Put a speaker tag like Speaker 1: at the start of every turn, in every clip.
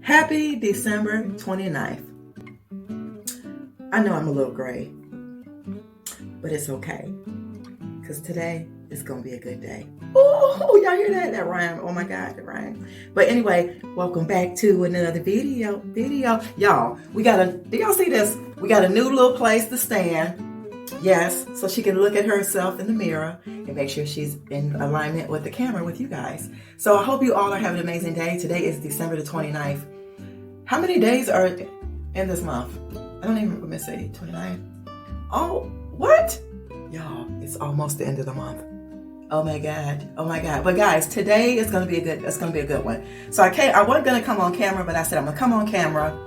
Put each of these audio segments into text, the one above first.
Speaker 1: Happy December 29th. I know I'm a little gray, but it's okay, because today is going to be a good day. Oh, y'all hear that? That rhyme. Oh my God, that rhyme. But anyway, welcome back to another video. Y'all, do y'all see this? We got a new little place to stand. Yes, so she can look at herself in the mirror and make sure she's in alignment with the camera with you guys. So I hope you all are having an amazing day. Today is December the 29th. How many days are in this month? I don't even remember, say 29. Oh, what? Y'all, it's almost the end of the month. Oh my God. But guys, today is gonna be a good one. So I wasn't gonna come on camera, but I said I'm gonna come on camera.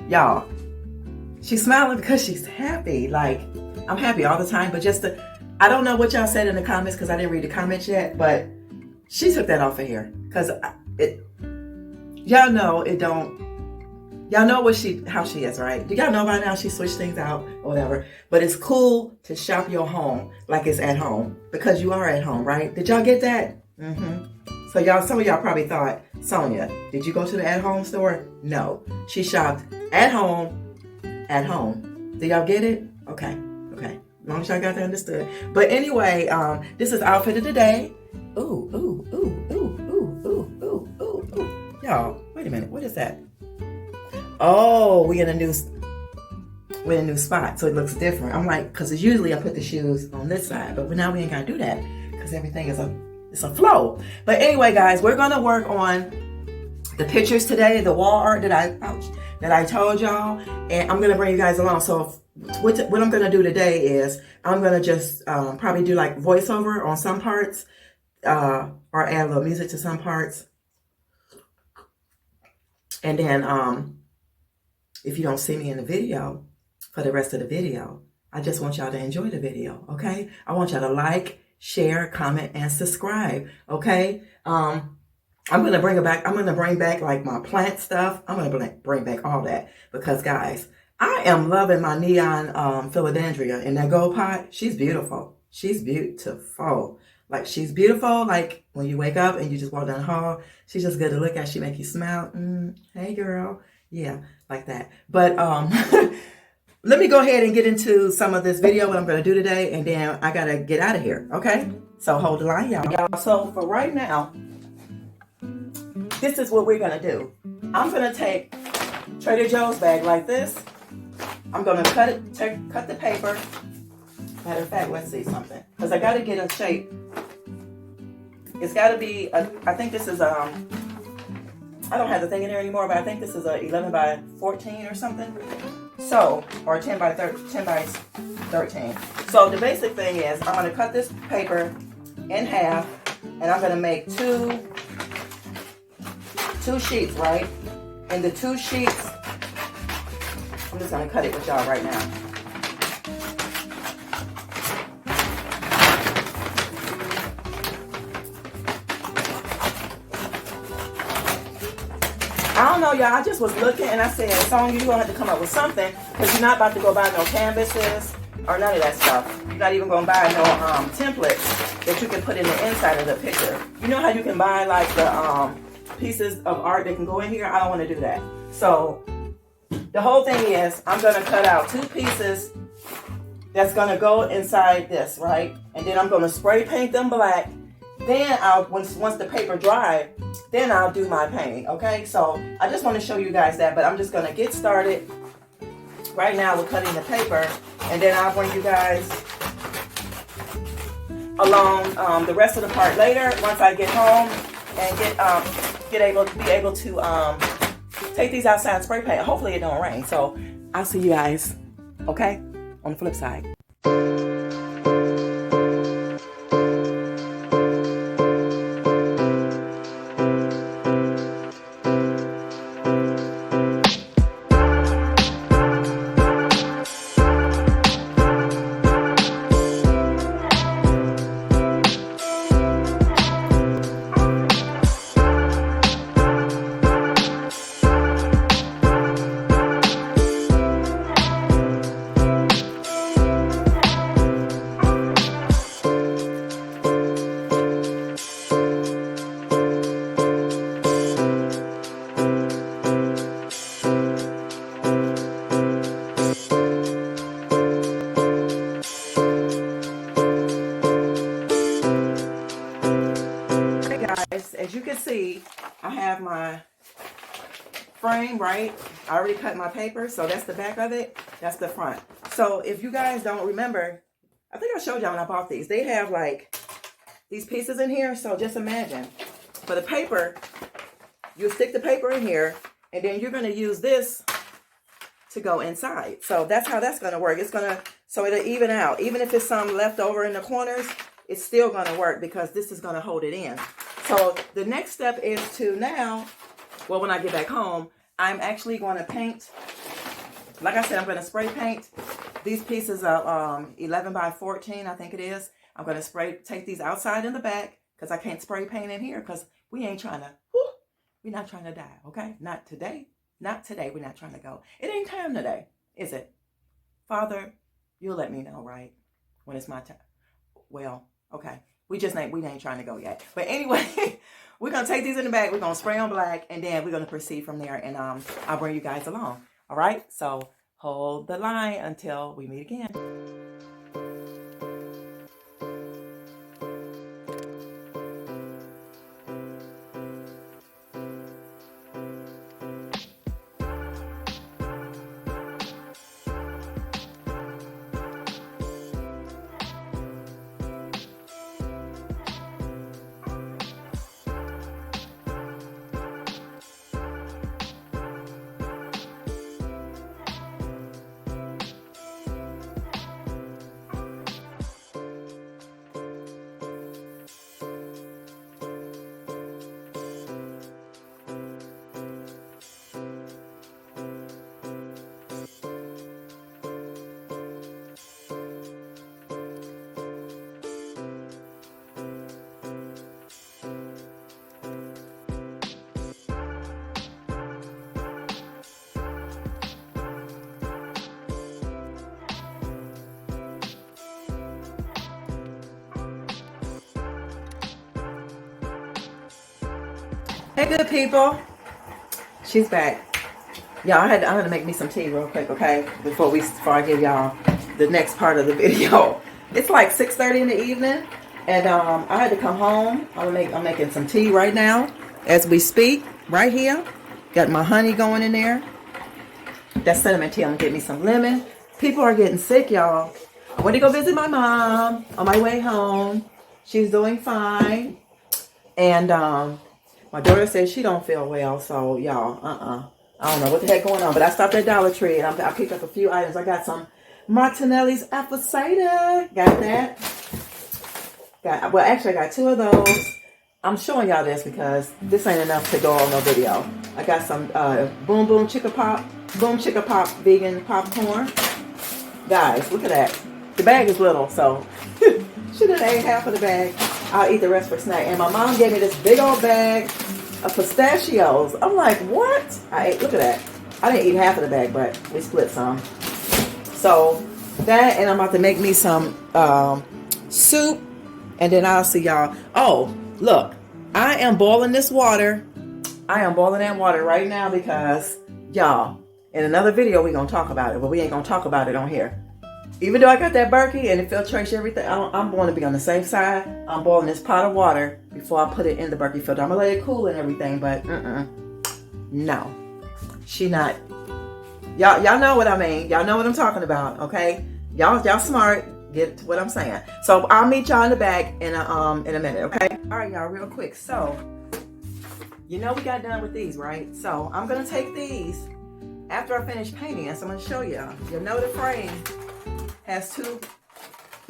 Speaker 1: Y'all, she's smiling because she's happy. Like, I'm happy all the time, but I don't know what y'all said in the comments because I didn't read the comments yet, but she took that off of here. Because y'all know how she is, right? Do y'all know by now she switched things out or whatever? But it's cool to shop your home like it's at home, because you are at home, right? Did y'all get that? So some of y'all probably thought, Sonia, did you go to the at-home store? No, she shopped at home. Do y'all get it? Okay. As long as y'all got that understood. But anyway, this is outfit of the day. Ooh. Y'all, wait a minute. What is that? Oh, we're in a new spot, so it looks different. I'm like, because usually I put the shoes on this side, but now we ain't gotta do that because everything it's a flow. But anyway, guys, we're gonna work on the pictures today, the wall art that I told y'all, and I'm gonna bring you guys along. So what I'm gonna do today is I'm gonna just probably do like voiceover on some parts, or add a little music to some parts, and then if you don't see me in the video for the rest of the video, I just want y'all to enjoy the video, okay? I want y'all to like, share, comment, and subscribe, okay? I'm gonna bring back like my plant stuff. I'm gonna bring back all that because, guys, I am loving my neon philodendron in that gold pot. She's beautiful. She's beautiful. Like, she's beautiful. Like, when you wake up and you just walk down the hall, she's just good to look at. She make you smile. Hey, girl. Yeah, like that. But let me go ahead and get into some of this video, what I'm going to do today, and then I got to get out of here, okay? So hold the line, y'all. So for right now, this is what we're going to do. I'm going to take Trader Joe's bag like this. I'm going to cut the paper. Matter of fact, let's see something. Because I got to get a shape. It's got to be, I think this is, I don't have the thing in there anymore, but I think this is a 11 by 14 or something. So, or 10 by 13. So the basic thing is, I'm going to cut this paper in half, and I'm going to make two sheets, right? And the two sheets, I'm just going to cut it with y'all right now. I don't know, y'all. I just was looking and I said, Sonya, you're going to have to come up with something, because you're not about to go buy no canvases or none of that stuff. You're not even going to buy no templates that you can put in the inside of the picture. You know how you can buy like the pieces of art that can go in here? I don't want to do that. So the whole thing is, I'm going to cut out two pieces that's going to go inside this, right? And then I'm going to spray paint them black. Then once the paper dry, then I'll do my painting, okay? So I just want to show you guys that, but I'm just going to get started right now with cutting the paper, and then I'll bring you guys along the rest of the part later once I get home and be able to take these outside and spray paint. Hopefully it don't rain. So I'll see you guys, okay, on the flip side. guys, as you can see, I have my frame, right? I already cut my paper, so that's the back of it. That's the front. So if you guys don't remember, I think I showed y'all when I bought these. They have like these pieces in here. So just imagine, for the paper, you stick the paper in here, and then you're going to use this to go inside. So that's how that's going to work. It's going to, so it'll even out. Even if it's some left over in the corners, it's still going to work because this is going to hold it in. So the next step is to now, well, when I get back home, I'm actually going to paint. Like I said, I'm going to spray paint these pieces of 11 by 14, I think it is. I'm going to take these outside in the back because I can't spray paint in here because we ain't trying to, we're not trying to die, okay? Not today. Not today. We're not trying to go. It ain't time today, is it? Father, you'll let me know, right? When it's my time. Well, okay. We ain't trying to go yet. But anyway, we're going to take these in the back. We're going to spray on black, and then we're going to proceed from there, and I'll bring you guys along. All right? So hold the line until we meet again. Hey, good people. She's back. Y'all, I had to make me some tea real quick, okay? Before I give y'all the next part of the video. It's like 6:30 in the evening, and I had to come home. I'm making some tea right now as we speak, right here. Got my honey going in there. That's cinnamon tea. I'm gonna get me some lemon. People are getting sick, y'all. I went to go visit my mom on my way home. She's doing fine, and my daughter said she don't feel well, so y'all, I don't know what the heck going on, but I stopped at Dollar Tree and I picked up a few items. I got some Martinelli's apple cider. Got that. Well, actually, I got 2 of those. I'm showing y'all this because this ain't enough to go on no video. I got some Boom Chicka Pop vegan popcorn. Guys, look at that. The bag is little, so should have ate half of the bag. I'll eat the rest for snack. And my mom gave me this big old bag of pistachios. I'm like, what? Look at that. I didn't eat half of the bag, but we split some. So that, and I'm about to make me some soup, and then I'll see y'all. Oh, look, I am boiling this water. I am boiling that water right now because, y'all, in another video we're going to talk about it, but we ain't going to talk about it on here. Even though I got that Berkey and it filtrates everything, I'm going to be on the safe side. I'm boiling this pot of water before I put it in the Berkey filter. I'm going to let it cool and everything, but no. She not. Y'all know what I mean. Y'all know what I'm talking about, okay? Y'all smart. Get what I'm saying. So I'll meet y'all in the back in a minute, okay? All right, y'all, real quick. So, you know we got done with these, right? So I'm going to take these after I finish painting this. I'm going to show y'all. You'll know the frame has 2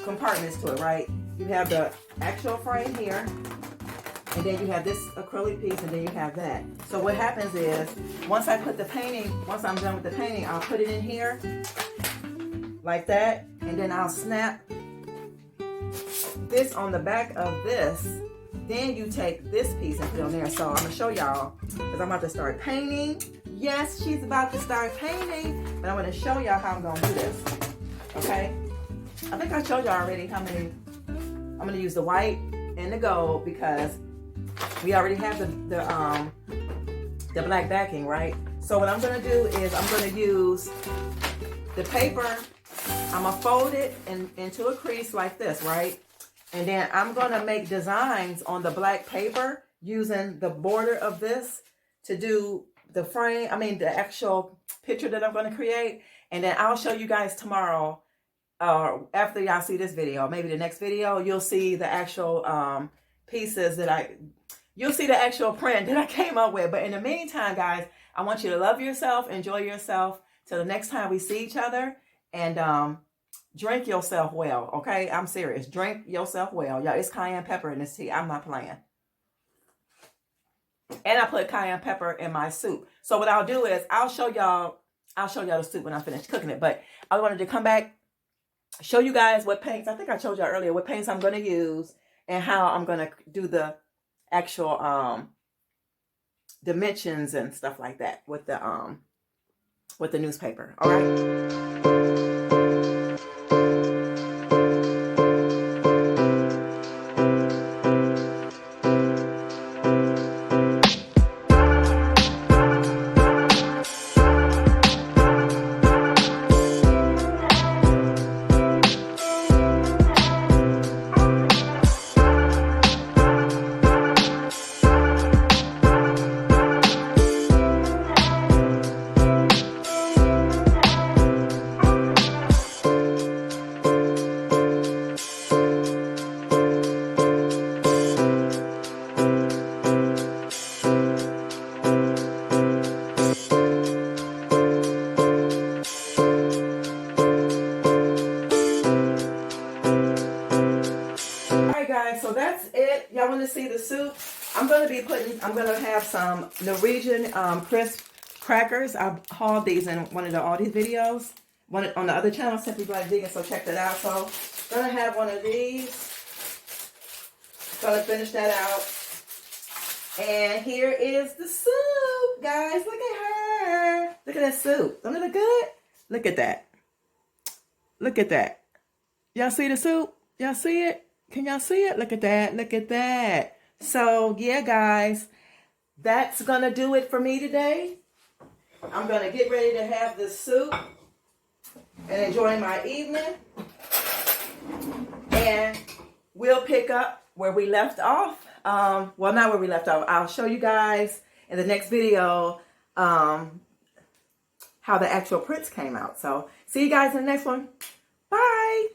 Speaker 1: compartments to it, right? You have the actual frame here, and then you have this acrylic piece, and then you have that. So what happens is, once I'm done with the painting, I'll put it in here, like that, and then I'll snap this on the back of this. Then you take this piece and put it on there. So I'm going to show y'all, because I'm about to start painting. Yes, she's about to start painting, but I'm going to show y'all how I'm going to do this. Okay, I think I showed y'all already how many. I'm going to use the white and the gold because we already have the black backing, right? So what I'm going to do is I'm going to use the paper. I'm going to fold it into a crease like this, right? And then I'm going to make designs on the black paper using the border of this to do the frame, the actual picture that I'm going to create. And then I'll show you guys tomorrow, after y'all see this video, maybe the next video, you'll see the actual pieces you'll see the actual print that I came up with. But in the meantime, guys, I want you to love yourself, enjoy yourself. Till the next time we see each other, and drink yourself well, okay? I'm serious. Drink yourself well. Y'all, it's cayenne pepper in this tea. I'm not playing. And I put cayenne pepper in my soup. So what I'll do is I'll show y'all the soup when I finish cooking it. But I wanted to come back, show you guys what paints, I think I told y'all earlier, what paints I'm going to use and how I'm going to do the actual dimensions and stuff like that with the newspaper. All right. So that's it. Y'all want to see the soup? I'm going to have some Norwegian crisp crackers. I hauled these in one of the Aldi videos. One on the other channel, Simply Black Vegan, so check that out. So going to have one of these. Going to finish that out. And here is the soup, guys. Look at her. Look at that soup. Don't it look good? Look at that. Look at that. Y'all see the soup? Y'all see it? Can y'all see it? Look at that. Look at that. So, yeah, guys, that's going to do it for me today. I'm going to get ready to have this soup and enjoy my evening. And we'll pick up where we left off. Well, not where we left off. I'll show you guys in the next video how the actual prints came out. So, see you guys in the next one. Bye.